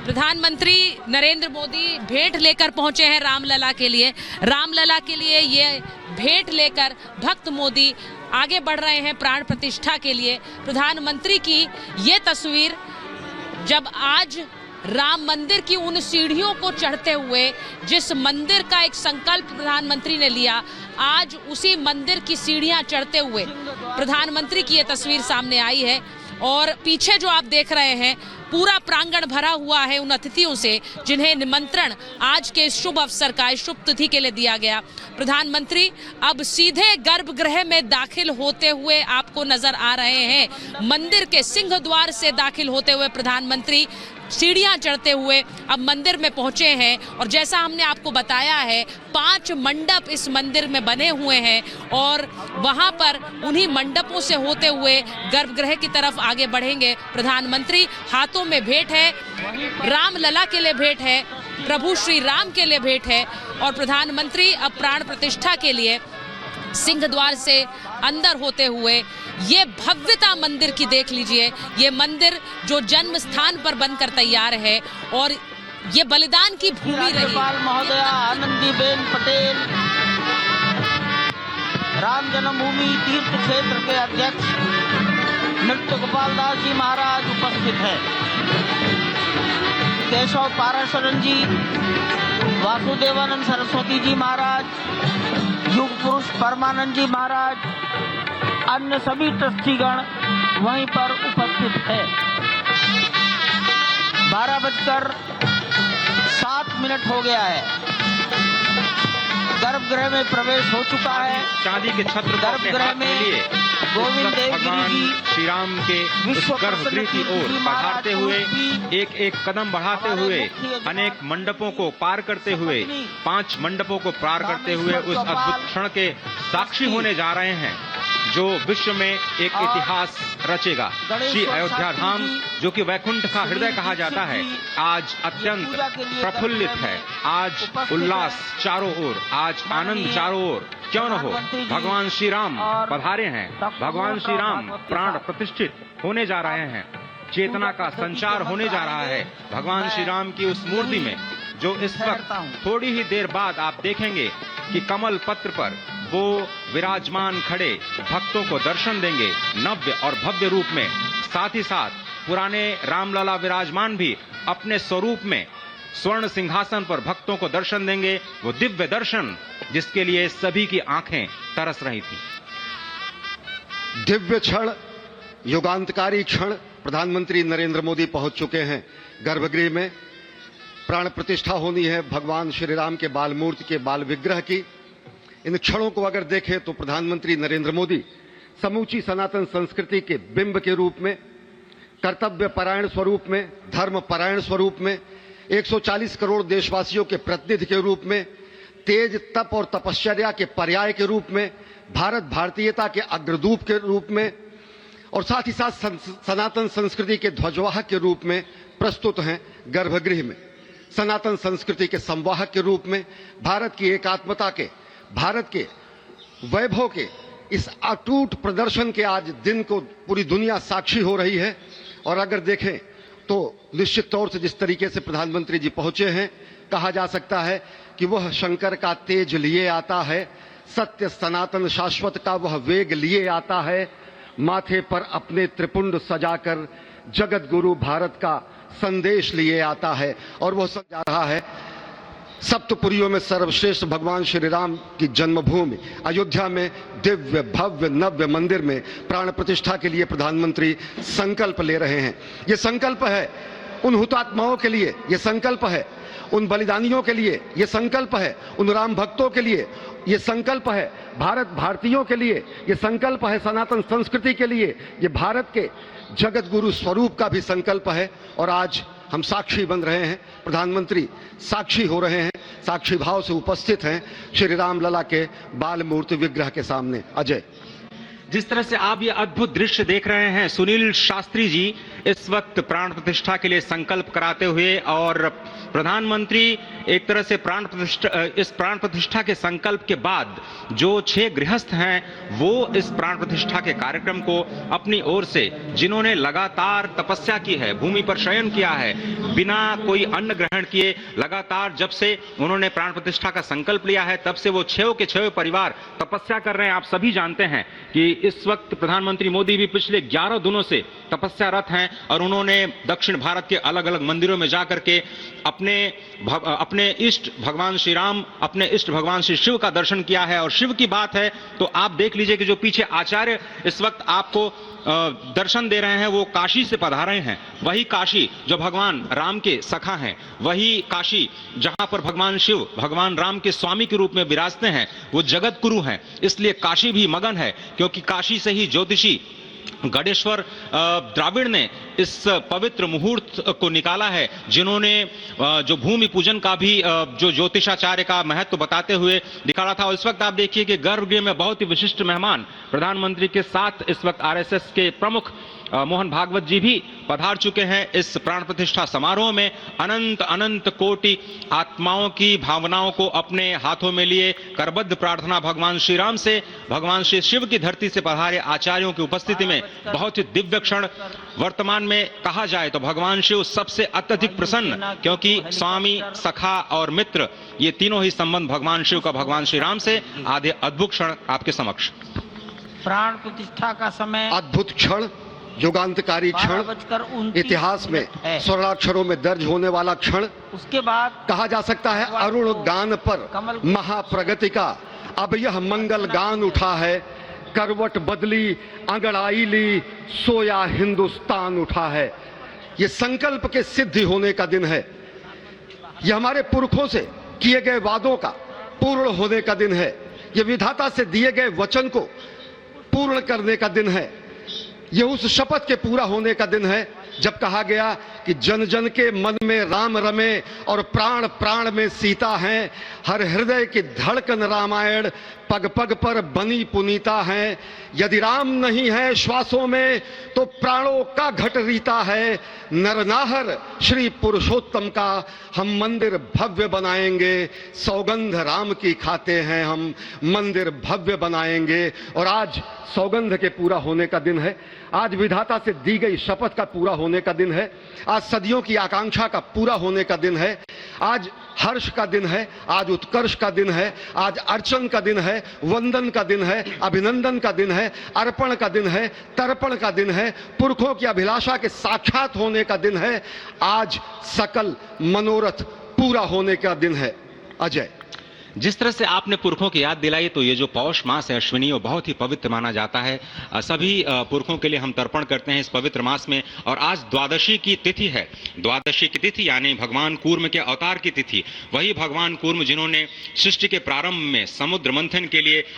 प्रधानमंत्री नरेंद्र मोदी भेंट लेकर पहुंचे हैं रामलला के लिए। रामलला के लिए ये भेंट लेकर भक्त मोदी आगे बढ़ रहे हैं प्राण प्रतिष्ठा के लिए। प्रधानमंत्री की ये तस्वीर जब आज राम मंदिर की उन सीढ़ियों को चढ़ते हुए, जिस मंदिर का एक संकल्प प्रधानमंत्री ने लिया, आज उसी मंदिर की सीढ़ियां चढ़ते हुए प्रधानमंत्री की ये तस्वीर सामने आई है। और पीछे जो आप देख रहे हैं पूरा प्रांगण भरा हुआ है उन अतिथियों से जिन्हें निमंत्रण आज के इस शुभ अवसर का, इस शुभ तिथि के लिए दिया गया। प्रधानमंत्री अब सीधे गर्भगृह में दाखिल होते हुए आपको नजर आ रहे हैं। मंदिर के सिंह द्वार से दाखिल होते हुए प्रधानमंत्री सीढ़ियां चढ़ते हुए अब मंदिर में पहुंचे हैं। और जैसा हमने आपको बताया है 5 मंडप इस मंदिर में बने हुए हैं और वहां पर उन्हीं मंडपों से होते हुए गर्भगृह की तरफ आगे बढ़ेंगे प्रधानमंत्री। हाथों में भेंट है, रामलला के लिए भेंट है, प्रभु श्री राम के लिए भेंट है। और प्रधानमंत्री अब प्राण प्रतिष्ठा के लिए सिंह द्वार से अंदर होते हुए ये भव्यता मंदिर की देख लीजिए। ये मंदिर जो जन्म स्थान पर बनकर तैयार है और ये बलिदान की भूमि रही। राज्यपाल महोदया आनंदीबेन पटेल, राम जन्मभूमि तीर्थ क्षेत्र के अध्यक्ष नृत्य गोपाल दास जी महाराज उपस्थित हैं। केशव पाराशरण जी, वासुदेवानंद सरस्वती जी महाराज, युग पुरुष परमानंद जी महाराज, अन्य सभी ट्रस्टीगण वहीं पर उपस्थित है। 12:07 हो गया है। गर्भगृह में प्रवेश हो चुका है। चांदी के छत्र गर्भगृह में गोविंद देवगिरी जी श्री राम के उस गर्भगृह की ओर बढ़ाते हुए, एक एक कदम बढ़ाते हुए, अनेक मंडपों को पार करते हुए, 5 मंडपों को पार करते हुए उस अद्भुत क्षण के साक्षी होने जा रहे हैं जो विश्व में एक इतिहास रचेगा। श्री अयोध्या धाम, जो कि वैकुंठ का हृदय कहा जाता है, आज अत्यंत प्रफुल्लित है। आज उल्लास चारों ओर, आज आनंद चारों ओर। क्यों न हो, भगवान श्री राम पधारे हैं। भगवान श्री राम प्राण प्रतिष्ठित होने जा रहे हैं। चेतना का संचार होने जा रहा है भगवान श्री राम की उस मूर्ति में, जो इस वक्त थोड़ी ही देर बाद आप देखेंगे कि कमल पत्र पर वो विराजमान खड़े भक्तों को दर्शन देंगे नव्य और भव्य रूप में। साथ ही साथ पुराने रामलला विराजमान भी अपने स्वरूप में स्वर्ण सिंहासन पर भक्तों को दर्शन देंगे। वो दिव्य दर्शन जिसके लिए सभी की आंखें तरस रही थी। दिव्य क्षण, युगांतकारी क्षण। प्रधानमंत्री नरेंद्र मोदी पहुंच चुके हैं गर्भगृह में। प्राण प्रतिष्ठा होनी है भगवान श्री राम के बाल मूर्ति के बाल विग्रह की। इन क्षणों को अगर देखें तो प्रधानमंत्री नरेंद्र मोदी समूची सनातन संस्कृति के बिंब के रूप में, कर्तव्य परायण स्वरूप में, धर्म परायण स्वरूप में, 140 करोड़ देशवासियों के प्रतिनिधि के रूप में, तेज तप और तपश्चर्या के पर्याय के रूप में, भारत भारतीयता के अग्रदूत के रूप में और साथ ही साथ सनातन संस्कृति के ध्वजवाहक के रूप में प्रस्तुत हैं गर्भगृह में। सनातन संस्कृति के संवाहक के रूप में, भारत की एकात्मता के, भारत के वैभव के इस अटूट प्रदर्शन के आज दिन को पूरी दुनिया साक्षी हो रही है। और अगर देखें तो निश्चित तौर से जिस तरीके से प्रधानमंत्री जी पहुंचे हैं, कहा जा सकता है कि वह शंकर का तेज लिए आता है, सत्य सनातन शाश्वत का वह वेग लिए आता है, माथे पर अपने त्रिपुंड सजाकर जगत गुरु भारत का संदेश लिए आता है। और वह सब जा रहा है सप्तपुरियों में सर्वश्रेष्ठ भगवान श्री राम की जन्मभूमि अयोध्या में दिव्य भव्य नव्य मंदिर में प्राण प्रतिष्ठा के लिए प्रधानमंत्री संकल्प ले रहे हैं। ये संकल्प है उन हुतात्माओं के लिए, ये संकल्प है उन बलिदानियों के लिए, ये संकल्प है उन राम भक्तों के लिए, ये संकल्प है भारत भारतीयों के लिए, ये संकल्प है सनातन संस्कृति के लिए, ये भारत के जगत गुरु स्वरूप का भी संकल्प है। और आज हम साक्षी बन रहे हैं, प्रधानमंत्री साक्षी हो रहे हैं, साक्षी भाव से उपस्थित हैं श्री राम लला के बाल मूर्ति विग्रह के सामने। अजय, जिस तरह से आप ये अद्भुत दृश्य देख रहे हैं, सुनील शास्त्री जी इस वक्त प्राण प्रतिष्ठा के लिए संकल्प कराते हुए और प्रधानमंत्री एक तरह से इस प्राण प्रतिष्ठा के संकल्प के बाद जो 6 गृहस्थ हैं वो इस प्राण प्रतिष्ठा के कार्यक्रम को अपनी ओर से, जिन्होंने लगातार तपस्या की है, भूमि पर शयन किया है, बिना कोई अन्न ग्रहण किए लगातार जब से उन्होंने प्राण प्रतिष्ठा का संकल्प लिया है तब से वो 6 के 6 परिवार तपस्या कर रहे हैं। आप सभी जानते हैं कि इस वक्त प्रधानमंत्री मोदी भी पिछले 11 दिनों से तपस्यारत हैं और उन्होंने दक्षिण भारत के अलग अलग मंदिरों में जाकर के अपने इष्ट भगवान श्री राम, अपने इष्ट भगवान श्री शिव का दर्शन किया है। और शिव की बात है तो आप देख लीजिए कि जो पीछे आचार्य इस वक्त आपको दर्शन दे रहे हैं वो काशी से पधारे हैं। वही काशी जो भगवान राम के सखा हैं, वही काशी जहां पर भगवान शिव भगवान राम के स्वामी के रूप में विराजते हैं, वो जगत गुरु हैं। इसलिए काशी भी मगन है, क्योंकि काशी से ही ज्योतिषी गणेश्वर द्राविड़ ने इस पवित्र मुहूर्त को निकाला है, जिन्होंने जो भूमि पूजन का भी जो ज्योतिषाचार्य का महत्व बताते हुए निकाला था। और इस वक्त आप देखिए कि गर्भगृह में बहुत ही विशिष्ट मेहमान प्रधानमंत्री के साथ इस वक्त आरएसएस के प्रमुख मोहन भागवत जी भी पधार चुके हैं। इस प्राण प्रतिष्ठा समारोह में अनंत अनंत कोटि आत्माओं की भावनाओं को अपने हाथों में लिए करबद्ध प्रार्थना भगवान श्री राम से, भगवान श्री शिव की धरती से पधारे आचार्यों की उपस्थिति में बहुत ही दिव्य क्षण। वर्तमान में कहा जाए तो भगवान शिव सबसे अत्यधिक प्रसन्न, क्योंकि स्वामी, सखा और मित्र ये तीनों ही संबंध भगवान शिव का भगवान श्री राम से। आधे अद्भुत क्षण आपके समक्ष। प्राण प्रतिष्ठा का समय अद्भुत क्षण, युगांतकारी क्षण, इतिहास में स्वर्णाक्षरों में दर्ज होने वाला क्षण। उसके बाद कहा जा सकता है अरुण गान पर महाप्रगति का अब यह मंगल गान उठा है। करवट बदली, अंगड़ाई ली, सोया हिंदुस्तान उठा है। ये संकल्प के सिद्धि होने का दिन है। यह हमारे पुरखों से किए गए वादों का पूर्ण होने का दिन है। यह विधाता से दिए गए वचन को पूर्ण करने का दिन है। यह उस शपथ के पूरा होने का दिन है जब कहा गया कि जन जन के मन में राम रमे और प्राण प्राण में सीता हैं। हर हृदय की धड़कन रामायण पग पग पर बनी पुनीता है। यदि राम नहीं है श्वासों में तो प्राणों का घट रीता है। नरनाहर श्री पुरुषोत्तम का हम मंदिर भव्य बनाएंगे। सौगंध राम की खाते हैं हम, मंदिर भव्य बनाएंगे। और आज सौगंध के पूरा होने का दिन है। आज विधाता से दी गई शपथ का पूरा होने का दिन है। आज सदियों की आकांक्षा का पूरा होने का दिन है। आज हर्ष का दिन है, आज उत्कर्ष का दिन है, आज अर्चन का दिन है, वंदन का दिन है, अभिनंदन का दिन है, अर्पण का दिन है, तर्पण का दिन है, पुरखों की अभिलाषा के साक्षात होने का दिन है। आज सकल मनोरथ पूरा होने का दिन है। अजय, जिस तरह से आपने पुरखों की याद दिलाई, तो ये जो पौष मास है अश्विनी, वो बहुत ही पवित्र माना जाता है। सभी पुरखों के लिए हम तर्पण करते हैं इस पवित्र मास में। और आज द्वादशी की तिथि है। द्वादशी की तिथि यानी भगवान कूर्म के अवतार की तिथि। वही भगवान कूर्म जिन्होंने सृष्टि के प्रारंभ में समुद्र मंथन के लिए